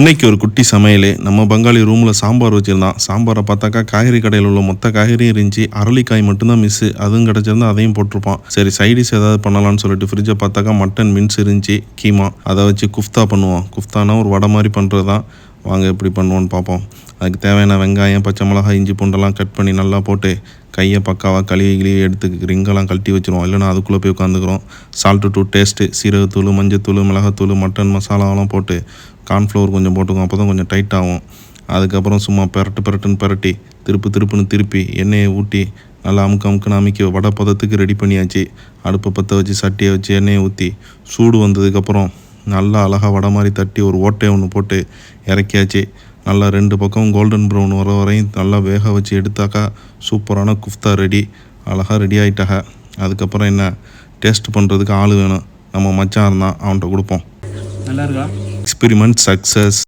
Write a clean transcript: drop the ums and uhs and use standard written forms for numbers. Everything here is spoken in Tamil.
இன்னைக்கு ஒரு குட்டி சமையல். நம்ம பங்காளி ரூமில் சாம்பார் வச்சுருந்தான். சாம்பாரை பார்த்தாக்கா காய்கறி கடையில் உள்ள மொத்த காய்கறியும் இருந்துச்சு. அரளிக்காய் மட்டும்தான் மிஸ்ஸு. அதுவும் கிடச்சிருந்தா அதையும் போட்டிருப்பான். சரி சைடிஷ் ஏதாவது பண்ணலான்னு சொல்லிட்டு ஃப்ரிட்ஜை பார்த்தாக்கா மட்டன் மின்ஸ் இருந்துச்சு, கீமா. அதை வச்சு குஃப்தா பண்ணுவோம். குஃப்தானா ஒரு வடை மாதிரி பண்ணுறது தான். வாங்க எப்படி பண்ணுவோன்னு பார்ப்போம். அதுக்கு தேவையான வெங்காயம், பச்சை மிளகாய், இஞ்சி பூண்டெல்லாம் கட் பண்ணி நல்லா போட்டு கையை பக்காவாக கழுவி எடுத்து ரிங்கெல்லாம் கழட்டி வச்சுருவோம். இல்லைனா அதுக்குள்ளே போய் உட்காந்துக்கிறோம். சால்ட்டு டூ டேஸ்ட்டு, சீரகத்தூள், மஞ்சத்தூள், மிளகாத்தூள், மட்டன் மசாலாவெல்லாம் போட்டு கார்ன்ஃப்ளவர் கொஞ்சம் போட்டுக்குவோம். அப்போ தான் கொஞ்சம் டைட் ஆகும். அதுக்கப்புறம் சும்மா பெரட்டுன்னு பெரட்டி திருப்புன்னு திருப்பி எண்ணெயை ஊற்றி நல்லா அமுக்குன்னு அமுக்கி வடை பதத்துக்கு ரெடி பண்ணியாச்சு. அடுப்பை பற்ற வச்சு சட்டியை வச்சு எண்ணெயை ஊற்றி சூடு வந்ததுக்கப்புறம் நல்லா அழகாக வடை மாதிரி தட்டி ஒரு ஓட்டையை ஒன்று போட்டு இறக்கியாச்சு. நல்லா 2 பக்கம் கோல்டன் ப்ரௌன் வர வரையும் நல்லா வேக வச்சு எடுத்தாக்கா சூப்பரான குஃப்தா ரெடி. அழகாக ரெடி ஆகிட்டாக. அதுக்கப்புறம் என்ன, டேஸ்ட் பண்ணுறதுக்கு ஆள் வேணும். நம்ம மச்சான் இருந்தான், அவன்கிட்ட கொடுப்போம். நல்லா இருக்கா? Experiment success.